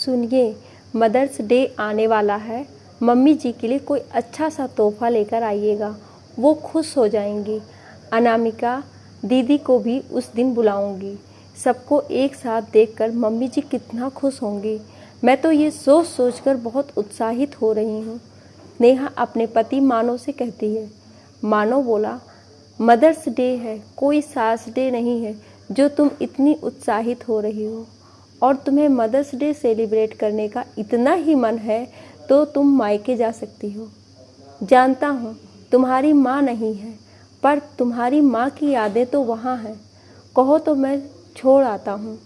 सुनिए, mother's day आने वाला है। मम्मी जी के लिए कोई अच्छा सा तोहफा लेकर आइएगा, वो खुश हो जाएंगी। अनामिका दीदी को भी उस दिन बुलाऊंगी। सबको एक साथ देखकर मम्मी जी कितना खुश होंगी। मैं तो ये सोच सोचकर बहुत उत्साहित हो रही हूँ। नेहा अपने पति मानो से कहती है। मानो बोला, मदर्स डे है, कोई सास डे नहीं है जो तुम इतनी उत्साहित हो रही हो। और तुम्हें मदर्स डे सेलिब्रेट करने का इतना ही मन है तो तुम मायके जा सकती हो। जानता हूँ तुम्हारी माँ नहीं है, पर तुम्हारी माँ की यादें तो वहाँ हैं। कहो तो मैं छोड़ आता हूँ।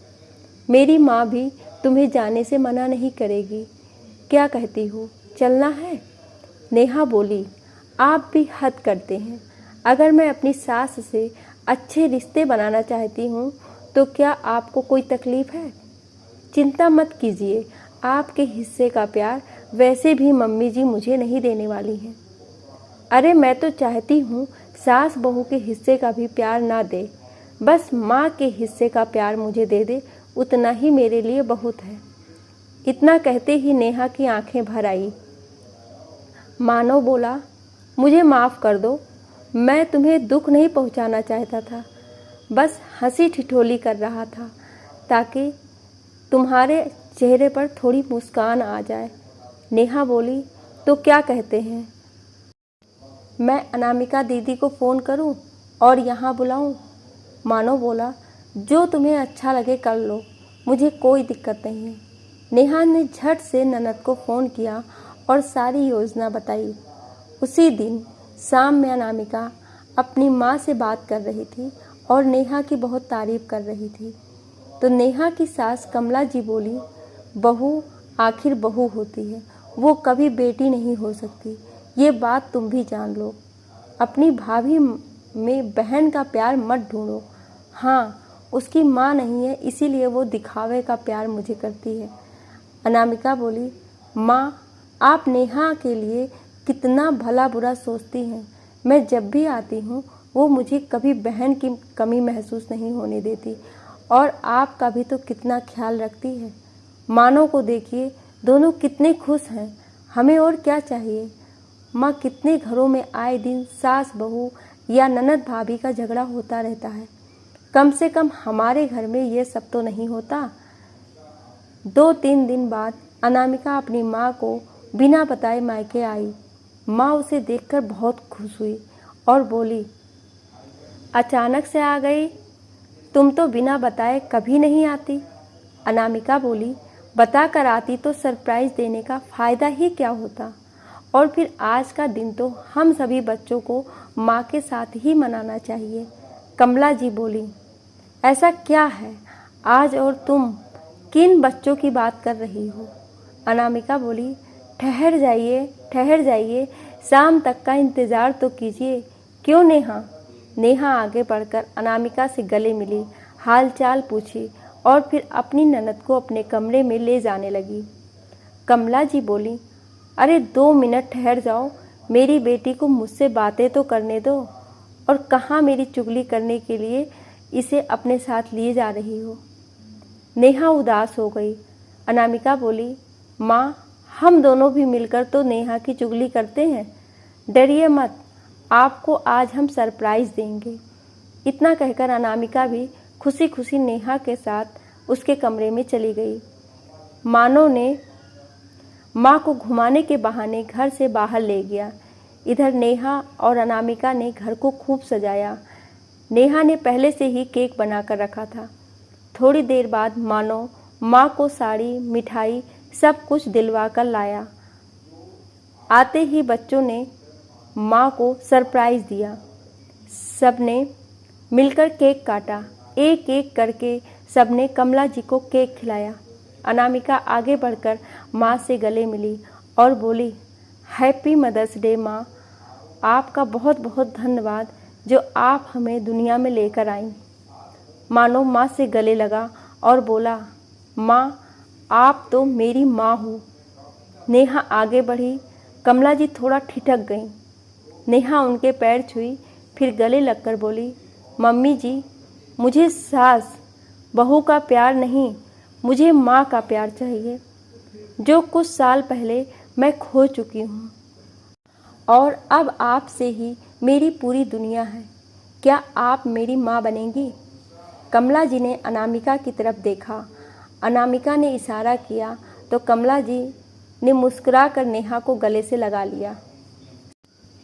मेरी माँ भी तुम्हें जाने से मना नहीं करेगी। क्या कहती हो, चलना है? नेहा बोली, आप भी हद करते हैं। अगर मैं अपनी सास से अच्छे रिश्ते बनाना चाहती हूँ तो क्या आपको कोई तकलीफ़ है? चिंता मत कीजिए, आपके हिस्से का प्यार वैसे भी मम्मी जी मुझे नहीं देने वाली हैं। अरे मैं तो चाहती हूँ सास बहू के हिस्से का भी प्यार ना दे, बस माँ के हिस्से का प्यार मुझे दे दे, उतना ही मेरे लिए बहुत है। इतना कहते ही नेहा की आंखें भर आई। मानो बोला, मुझे माफ़ कर दो, मैं तुम्हें दुख नहीं पहुँचाना चाहता था, बस हंसी ठिठोली कर रहा था ताकि तुम्हारे चेहरे पर थोड़ी मुस्कान आ जाए। नेहा बोली, तो क्या कहते हैं, मैं अनामिका दीदी को फ़ोन करूं और यहाँ बुलाऊं? मानो बोला, जो तुम्हें अच्छा लगे कर लो, मुझे कोई दिक्कत नहीं है। नेहा ने झट से ननद को फ़ोन किया और सारी योजना बताई। उसी दिन शाम में अनामिका अपनी माँ से बात कर रही थी और नेहा की बहुत तारीफ़ कर रही थी। तो नेहा की सास कमला जी बोली, बहू आखिर बहू होती है, वो कभी बेटी नहीं हो सकती, ये बात तुम भी जान लो। अपनी भाभी में बहन का प्यार मत ढूंढो। हाँ, उसकी माँ नहीं है इसीलिए वो दिखावे का प्यार मुझे करती है। अनामिका बोली, माँ आप नेहा के लिए कितना भला बुरा सोचती हैं। मैं जब भी आती हूँ वो मुझे कभी बहन की कमी महसूस नहीं होने देती, और आपका भी तो कितना ख्याल रखती है। मानो को देखिए, दोनों कितने खुश हैं, हमें और क्या चाहिए। माँ, कितने घरों में आए दिन सास बहू या ननद भाभी का झगड़ा होता रहता है, कम से कम हमारे घर में ये सब तो नहीं होता। 2-3 दिन बाद अनामिका अपनी माँ को बिना बताए मायके आई। माँ उसे देखकर बहुत खुश हुई और बोली, अचानक से आ गई, तुम तो बिना बताए कभी नहीं आती। अनामिका बोली, बता कर आती तो सरप्राइज़ देने का फ़ायदा ही क्या होता, और फिर आज का दिन तो हम सभी बच्चों को माँ के साथ ही मनाना चाहिए। कमला जी बोली, ऐसा क्या है आज, और तुम किन बच्चों की बात कर रही हो? अनामिका बोली, ठहर जाइए, शाम तक का इंतज़ार तो कीजिए। क्यों नेहा? नेहा आगे बढ़कर अनामिका से गले मिली, हालचाल पूछी और फिर अपनी ननद को अपने कमरे में ले जाने लगी। कमला जी बोली, अरे 2 मिनट ठहर जाओ, मेरी बेटी को मुझसे बातें तो करने दो, और कहाँ मेरी चुगली करने के लिए इसे अपने साथ लिए जा रही हो। नेहा उदास हो गई। अनामिका बोली, माँ हम दोनों भी मिलकर तो नेहा की चुगली करते हैं, डरिए मत, आपको आज हम सरप्राइज़ देंगे। इतना कहकर अनामिका भी खुशी खुशी नेहा के साथ उसके कमरे में चली गई। मानो ने माँ को घुमाने के बहाने घर से बाहर ले गया। इधर नेहा और अनामिका ने घर को खूब सजाया। नेहा ने पहले से ही केक बनाकर रखा था। थोड़ी देर बाद मानो माँ को साड़ी, मिठाई सब कुछ दिलवा कर लाया। आते ही बच्चों ने माँ को सरप्राइज़ दिया। सबने मिलकर केक काटा। एक एक करके सबने कमला जी को केक खिलाया। अनामिका आगे बढ़कर माँ से गले मिली और बोली, हैप्पी मदर्स डे माँ, आपका बहुत बहुत धन्यवाद जो आप हमें दुनिया में लेकर आई। मानो माँ से गले लगा और बोला, माँ आप तो मेरी माँ हो। नेहा आगे बढ़ी। कमला जी थोड़ा ठिठक गईं। नेहा उनके पैर छुई, फिर गले लगकर बोली, मम्मी जी मुझे सास बहू का प्यार नहीं, मुझे माँ का प्यार चाहिए। जो कुछ साल पहले मैं खो चुकी हूँ, और अब आपसे ही मेरी पूरी दुनिया है। क्या आप मेरी माँ बनेंगी? कमला जी ने अनामिका की तरफ देखा। अनामिका ने इशारा किया तो कमला जी ने मुस्कुराकर नेहा को गले से लगा लिया।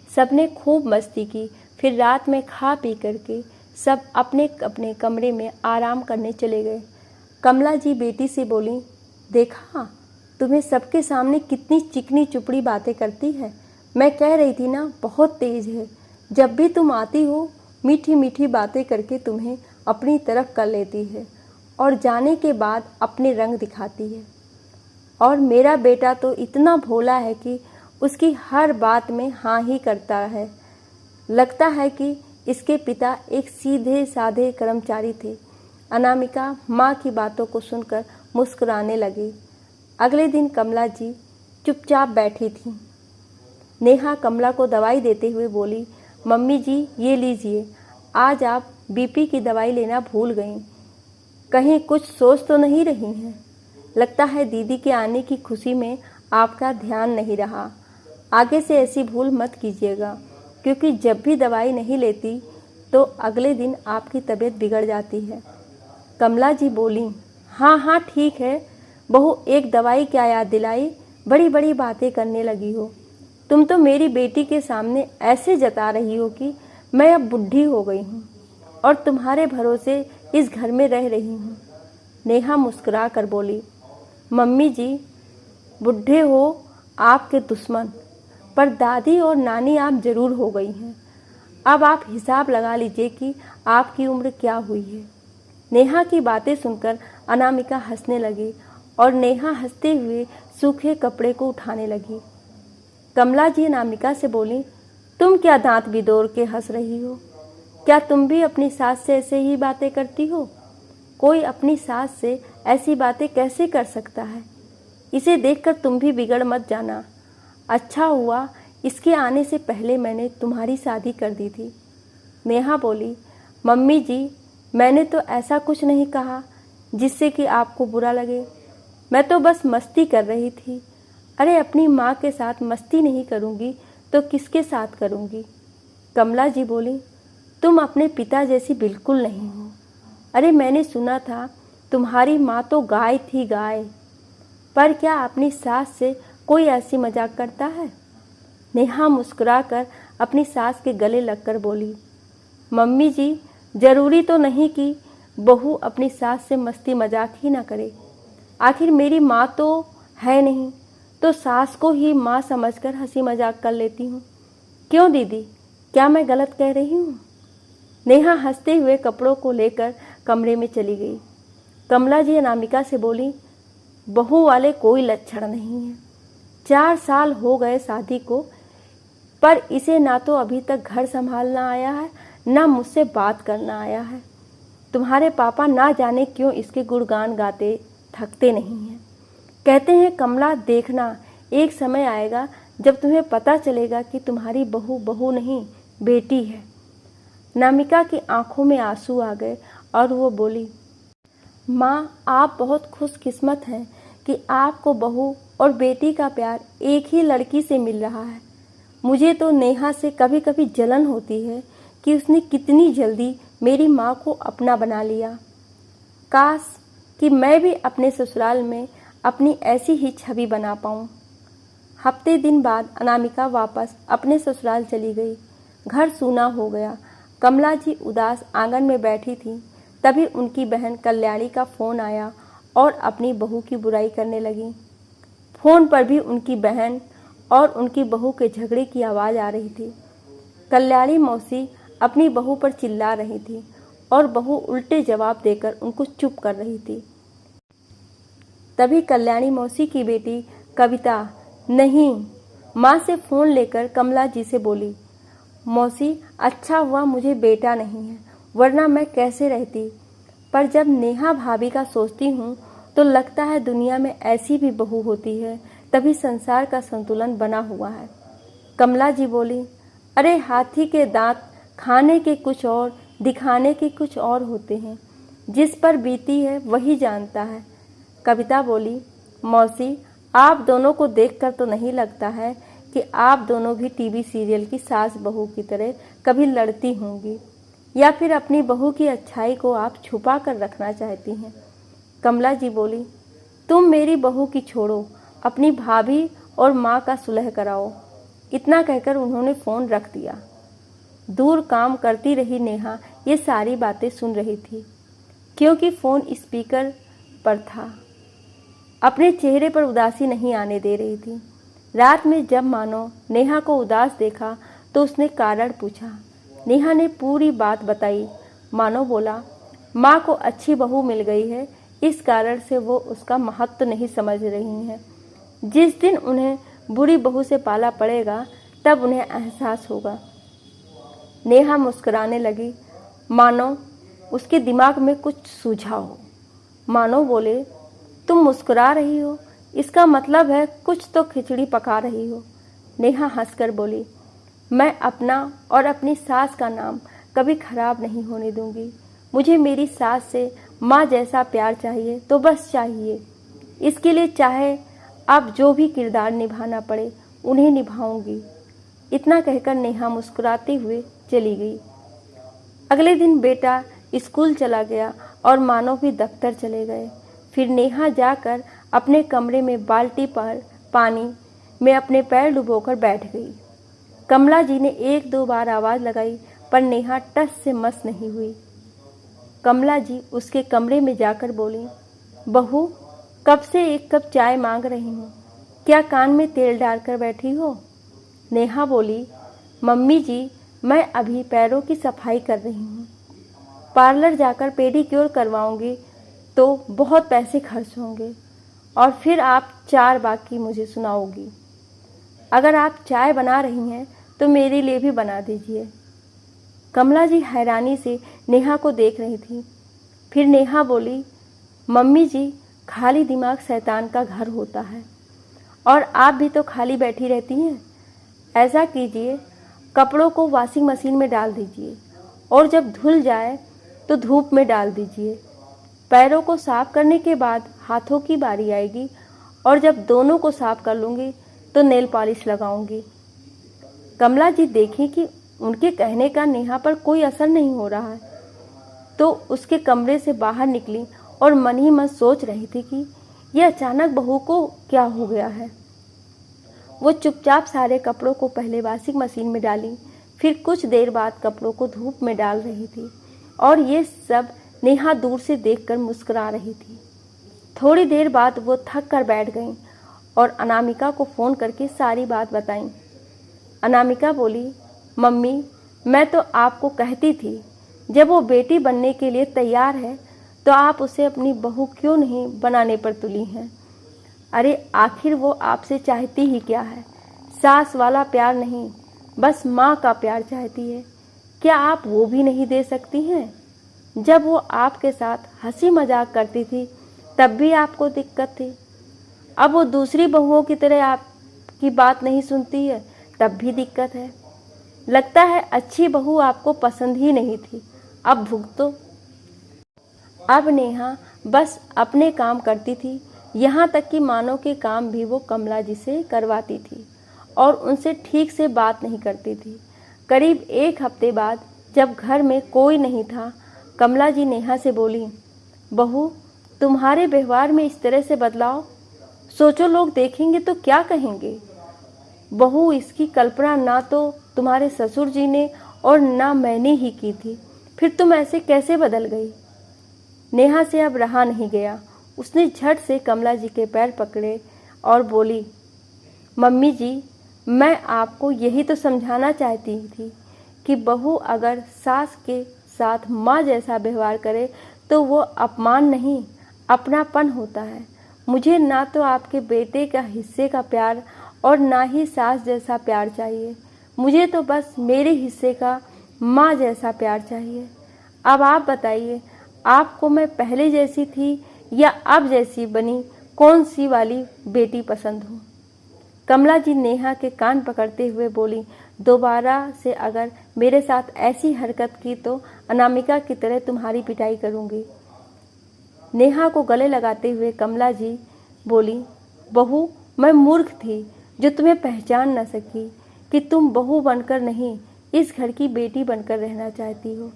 सबने खूब मस्ती की। फिर रात में खा पी करके सब अपने अपने कमरे में आराम करने चले गए। कमला जी बेटी से बोली, देखा तुम्हें सबके सामने कितनी चिकनी चुपड़ी बातें करती है। मैं कह रही थी ना, बहुत तेज़ है। जब भी तुम आती हो मीठी मीठी बातें करके तुम्हें अपनी तरफ कर लेती है और जाने के बाद अपने रंग दिखाती है। और मेरा बेटा तो इतना भोला है कि उसकी हर बात में हाँ ही करता है। लगता है कि इसके पिता एक सीधे साधे कर्मचारी थे। अनामिका माँ की बातों को सुनकर मुस्कुराने लगी। अगले दिन कमला जी चुपचाप बैठी थीं। नेहा कमला को दवाई देते हुए बोली, मम्मी जी ये लीजिए, आज आप बीपी की दवाई लेना भूल गईं। कहीं कुछ सोच तो नहीं रही हैं? लगता है दीदी के आने की खुशी में आपका ध्यान नहीं रहा। आगे से ऐसी भूल मत कीजिएगा, क्योंकि जब भी दवाई नहीं लेती तो अगले दिन आपकी तबीयत बिगड़ जाती है। कमला जी बोली, हाँ हाँ ठीक है बहू, एक दवाई क्या याद दिलाई, बड़ी बड़ी बातें करने लगी हो। तुम तो मेरी बेटी के सामने ऐसे जता रही हो कि मैं अब बुढ़ी हो गई हूँ और तुम्हारे भरोसे इस घर में रह रही हूँ। नेहा मुस्कुरा कर बोली, मम्मी जी बुढ़े हो आपके दुश्मन, पर दादी और नानी आप ज़रूर हो गई हैं। अब आप हिसाब लगा लीजिए कि आपकी उम्र क्या हुई है। नेहा की बातें सुनकर अनामिका हंसने लगी और नेहा हंसते हुए सूखे कपड़े को उठाने लगी। कमला जी अनामिका से बोली, तुम क्या दांत बिदोर के हंस रही हो? क्या तुम भी अपनी सास से ऐसे ही बातें करती हो? कोई अपनी सास से ऐसी बातें कैसे कर सकता है? इसे देखकर तुम भी बिगड़ मत जाना। अच्छा हुआ इसके आने से पहले मैंने तुम्हारी शादी कर दी थी। नेहा बोली, मम्मी जी मैंने तो ऐसा कुछ नहीं कहा जिससे कि आपको बुरा लगे। मैं तो बस मस्ती कर रही थी। अरे अपनी माँ के साथ मस्ती नहीं करूँगी तो किसके साथ करूँगी? कमला जी बोली, तुम अपने पिता जैसी बिल्कुल नहीं हो। अरे मैंने सुना था तुम्हारी माँ तो गाय थी, गाय। पर क्या अपनी सास से कोई ऐसी मजाक करता है? नेहा मुस्कुराकर अपनी सास के गले लगकर बोली, मम्मी जी ज़रूरी तो नहीं कि बहू अपनी सास से मस्ती मजाक ही ना करे। आखिर मेरी माँ तो है नहीं, तो सास को ही माँ समझकर हंसी मजाक कर लेती हूँ। क्यों दीदी, क्या मैं गलत कह रही हूँ? नेहा हंसते हुए कपड़ों को लेकर कमरे में चली गई। कमला जी अनामिका से बोली, बहू वाले कोई लक्षण नहीं है। 4 साल हो गए शादी को, पर इसे ना तो अभी तक घर संभालना आया है, ना मुझसे बात करना आया है। तुम्हारे पापा ना जाने क्यों इसके गुणगान गाते थकते नहीं हैं। कहते हैं कमला देखना, एक समय आएगा जब तुम्हें पता चलेगा कि तुम्हारी बहू बहू नहीं बेटी है। अनामिका की आंखों में आंसू आ गए और वो बोली, माँ आप बहुत खुशकिस्मत हैं कि आपको बहू और बेटी का प्यार एक ही लड़की से मिल रहा है। मुझे तो नेहा से कभी कभी जलन होती है कि उसने कितनी जल्दी मेरी माँ को अपना बना लिया। काश कि मैं भी अपने ससुराल में अपनी ऐसी ही छवि बना पाऊँ। हफ्ते दिन बाद अनामिका वापस अपने ससुराल चली गई। घर सूना हो गया। कमला जी उदास आंगन में बैठी थी। तभी उनकी बहन कल्याणी का फ़ोन आया और अपनी बहू की बुराई करने लगी। फ़ोन पर भी उनकी बहन और उनकी बहू के झगड़े की आवाज़ आ रही थी। कल्याणी मौसी अपनी बहू पर चिल्ला रही थी और बहू उल्टे जवाब देकर उनको चुप कर रही थी। तभी कल्याणी मौसी की बेटी कविता नहीं माँ से फ़ोन लेकर कमला जी से बोली, मौसी अच्छा हुआ मुझे बेटा नहीं है, वरना मैं कैसे रहती। पर जब नेहा भाभी का सोचती हूँ तो लगता है दुनिया में ऐसी भी बहू होती है, तभी संसार का संतुलन बना हुआ है। कमला जी बोली, अरे हाथी के दांत खाने के कुछ और, दिखाने के कुछ और होते हैं। जिस पर बीती है वही जानता है। कविता बोली, मौसी आप दोनों को देखकर तो नहीं लगता है कि आप दोनों भी टीवी सीरियल की सास बहू की तरह कभी लड़ती होंगी, या फिर अपनी बहू की अच्छाई को आप छुपा कर रखना चाहती हैं। कमला जी बोली, तुम मेरी बहू की छोड़ो, अपनी भाभी और माँ का सुलह कराओ। इतना कहकर उन्होंने फ़ोन रख दिया। दूर काम करती रही नेहा ये सारी बातें सुन रही थी, क्योंकि फ़ोन स्पीकर पर था। अपने चेहरे पर उदासी नहीं आने दे रही थी। रात में जब मानो नेहा को उदास देखा तो उसने कारण पूछा। नेहा ने पूरी बात बताई। मानो बोला, माँ को अच्छी बहू मिल गई है, इस कारण से वो उसका महत्व नहीं समझ रही हैं। जिस दिन उन्हें बुरी बहू से पाला पड़ेगा तब उन्हें एहसास होगा। नेहा मुस्कुराने लगी, मानो उसके दिमाग में कुछ सूझा हो। मानो बोले, तुम मुस्कुरा रही हो, इसका मतलब है कुछ तो खिचड़ी पका रही हो। नेहा हंसकर बोली, मैं अपना और अपनी सास का नाम कभी खराब नहीं होने दूंगी। मुझे मेरी सास से माँ जैसा प्यार चाहिए तो बस चाहिए। इसके लिए चाहे अब जो भी किरदार निभाना पड़े उन्हें निभाऊंगी। इतना कहकर नेहा मुस्कुराते हुए चली गई। अगले दिन बेटा स्कूल चला गया और मानो भी दफ्तर चले गए। फिर नेहा जाकर अपने कमरे में बाल्टी पर पानी में अपने पैर डुबोकर बैठ गई। कमला जी ने 1-2 बार आवाज़ लगाई पर नेहा टस से मस नहीं हुई। कमला जी उसके कमरे में जाकर बोली, बहू कब से 1 कप चाय मांग रही हूँ, क्या कान में तेल डालकर बैठी हो? नेहा बोली, मम्मी जी मैं अभी पैरों की सफाई कर रही हूँ। पार्लर जाकर पेडिक्योर करवाऊंगी तो बहुत पैसे खर्च होंगे और फिर आप 4 बाकी मुझे सुनाओगी। अगर आप चाय बना रही हैं तो मेरे लिए भी बना दीजिए। कमला जी हैरानी से नेहा को देख रही थी। फिर नेहा बोली, मम्मी जी खाली दिमाग शैतान का घर होता है और आप भी तो खाली बैठी रहती हैं। ऐसा कीजिए, कपड़ों को वॉशिंग मशीन में डाल दीजिए और जब धुल जाए तो धूप में डाल दीजिए। पैरों को साफ करने के बाद हाथों की बारी आएगी और जब दोनों को साफ कर लूँगी तो नेल पॉलिश लगाऊंगी। कमला जी देखी कि उनके कहने का नेहा पर कोई असर नहीं हो रहा है तो उसके कमरे से बाहर निकली और मन ही मन सोच रही थी कि यह अचानक बहू को क्या हो गया है। वो चुपचाप सारे कपड़ों को पहले वॉशिंग मशीन में डाली, फिर कुछ देर बाद कपड़ों को धूप में डाल रही थी और ये सब नेहा दूर से देखकर मुस्कुरा रही थी। थोड़ी देर बाद वो थक कर बैठ गईं और अनामिका को फ़ोन करके सारी बात बताई। अनामिका बोली, मम्मी मैं तो आपको कहती थी जब वो बेटी बनने के लिए तैयार है तो आप उसे अपनी बहू क्यों नहीं बनाने पर तुली हैं। अरे आखिर वो आपसे चाहती ही क्या है? सास वाला प्यार नहीं, बस माँ का प्यार चाहती है। क्या आप वो भी नहीं दे सकती हैं? जब वो आपके साथ हंसी मजाक करती थी तब भी आपको दिक्कत थी। अब वो दूसरी बहुओं की तरह आपकी बात नहीं सुनती है तब भी दिक्कत है। लगता है अच्छी बहू आपको पसंद ही नहीं थी, अब भुगतो। अब नेहा बस अपने काम करती थी, यहाँ तक कि मानो के काम भी वो कमला जी से करवाती थी और उनसे ठीक से बात नहीं करती थी। करीब 1 हफ्ते बाद जब घर में कोई नहीं था, कमला जी नेहा से बोली, बहू तुम्हारे व्यवहार में इस तरह से बदलाव, सोचो लोग देखेंगे तो क्या कहेंगे। बहू इसकी कल्पना ना तो तुम्हारे ससुर जी ने और ना मैंने ही की थी, फिर तुम ऐसे कैसे बदल गई। नेहा से अब रहा नहीं गया, उसने झट से कमला जी के पैर पकड़े और बोली, मम्मी जी मैं आपको यही तो समझाना चाहती थी कि बहू अगर सास के साथ माँ जैसा व्यवहार करे तो वो अपमान नहीं अपनापन होता है। मुझे ना तो आपके बेटे का हिस्से का प्यार और ना ही सास जैसा प्यार चाहिए, मुझे तो बस मेरे हिस्से का माँ जैसा प्यार चाहिए। अब आप बताइए, आपको मैं पहले जैसी थी या अब जैसी बनी कौन सी वाली बेटी पसंद हो। कमला जी नेहा के कान पकड़ते हुए बोली, दोबारा से अगर मेरे साथ ऐसी हरकत की तो अनामिका की तरह तुम्हारी पिटाई करूँगी। नेहा को गले लगाते हुए कमला जी बोली, बहू मैं मूर्ख थी जो तुम्हें पहचान न सकी कि तुम बहू बनकर नहीं, इस घर की बेटी बनकर रहना चाहती हो।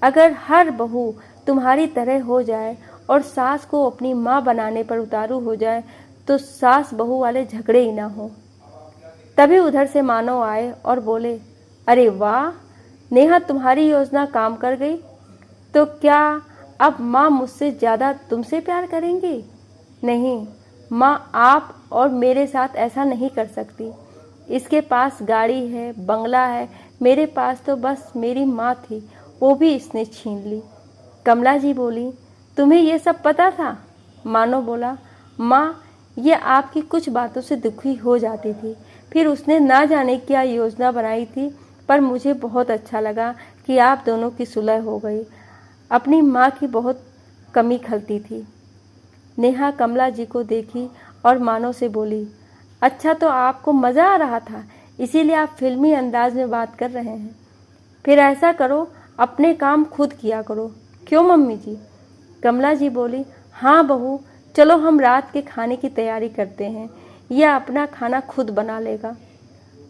अगर हर बहू तुम्हारी तरह हो जाए और सास को अपनी माँ बनाने पर उतारू हो जाए तो सास बहू वाले झगड़े ही ना हो। तभी उधर से मानव आए और बोले, अरे वाह नेहा, तुम्हारी योजना काम कर गई। तो क्या अब माँ मुझसे ज़्यादा तुमसे प्यार करेंगी? नहीं माँ, आप और मेरे साथ ऐसा नहीं कर सकती। इसके पास गाड़ी है, बंगला है, मेरे पास तो बस मेरी माँ थी, वो भी इसने छीन ली। कमला जी बोली, तुम्हें ये सब पता था? मानव बोला, माँ ये आपकी कुछ बातों से दुखी हो जाती थी, फिर उसने ना जाने क्या योजना बनाई थी, पर मुझे बहुत अच्छा लगा कि आप दोनों की सुलह हो गई। अपनी माँ की बहुत कमी खलती थी। नेहा कमला जी को देखी और मानव से बोली, अच्छा तो आपको मज़ा आ रहा था, इसीलिए आप फिल्मी अंदाज में बात कर रहे हैं। फिर ऐसा करो, अपने काम खुद किया करो। क्यों मम्मी जी? कमला जी बोली, हाँ बहू, चलो हम रात के खाने की तैयारी करते हैं, यह अपना खाना खुद बना लेगा।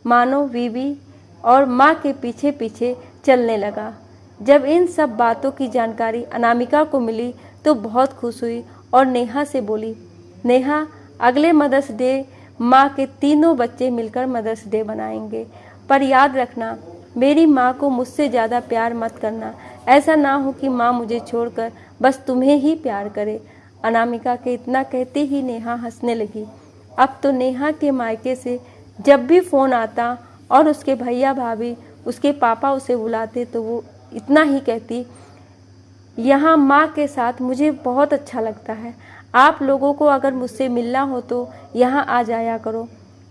मानव बीवी और माँ के पीछे पीछे चलने लगा। जब इन सब बातों की जानकारी अनामिका को मिली तो बहुत खुश हुई और नेहा से बोली, नेहा अगले मदर्स डे माँ के तीनों बच्चे मिलकर मदर्स डे मनाएंगे, पर याद रखना मेरी माँ को मुझसे ज़्यादा प्यार मत करना, ऐसा ना हो कि माँ मुझे छोड़कर बस तुम्हें ही प्यार करे। अनामिका के इतना कहते ही नेहा हंसने लगी। अब तो नेहा के मायके से जब भी फ़ोन आता और उसके भैया भाभी, उसके पापा उसे बुलाते तो वो इतना ही कहती, यहाँ माँ के साथ मुझे बहुत अच्छा लगता है, आप लोगों को अगर मुझसे मिलना हो तो यहाँ आ जाया करो।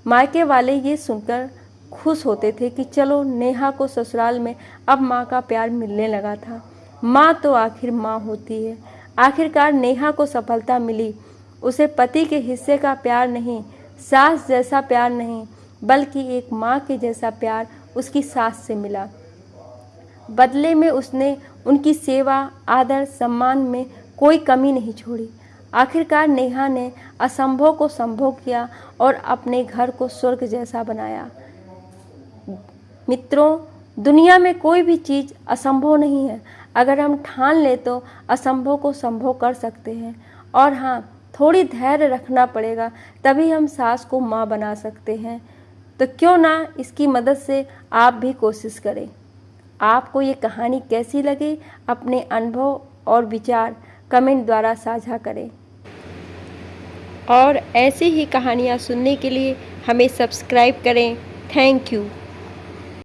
मायके वाले ये सुनकर खुश होते थे कि चलो नेहा को ससुराल में अब माँ का प्यार मिलने लगा था। माँ तो आखिर माँ होती है। आखिरकार नेहा को सफलता मिली। उसे पति के हिस्से का प्यार नहीं, सास जैसा प्यार नहीं, बल्कि एक माँ के जैसा प्यार उसकी सास से मिला। बदले में उसने उनकी सेवा, आदर, सम्मान में कोई कमी नहीं छोड़ी। आखिरकार नेहा ने असंभव को संभव किया और अपने घर को स्वर्ग जैसा बनाया। मित्रों, दुनिया में कोई भी चीज़ असंभव नहीं है। अगर हम ठान ले तो असंभव को संभव कर सकते हैं। और हाँ, थोड़ी धैर्य रखना पड़ेगा, तभी हम सास को माँ बना सकते हैं। तो क्यों ना इसकी मदद से आप भी कोशिश करें। आपको ये कहानी कैसी लगी, अपने अनुभव और विचार कमेंट द्वारा साझा करें। और ऐसी ही कहानियाँ सुनने के लिए हमें सब्सक्राइब करें। Thank you.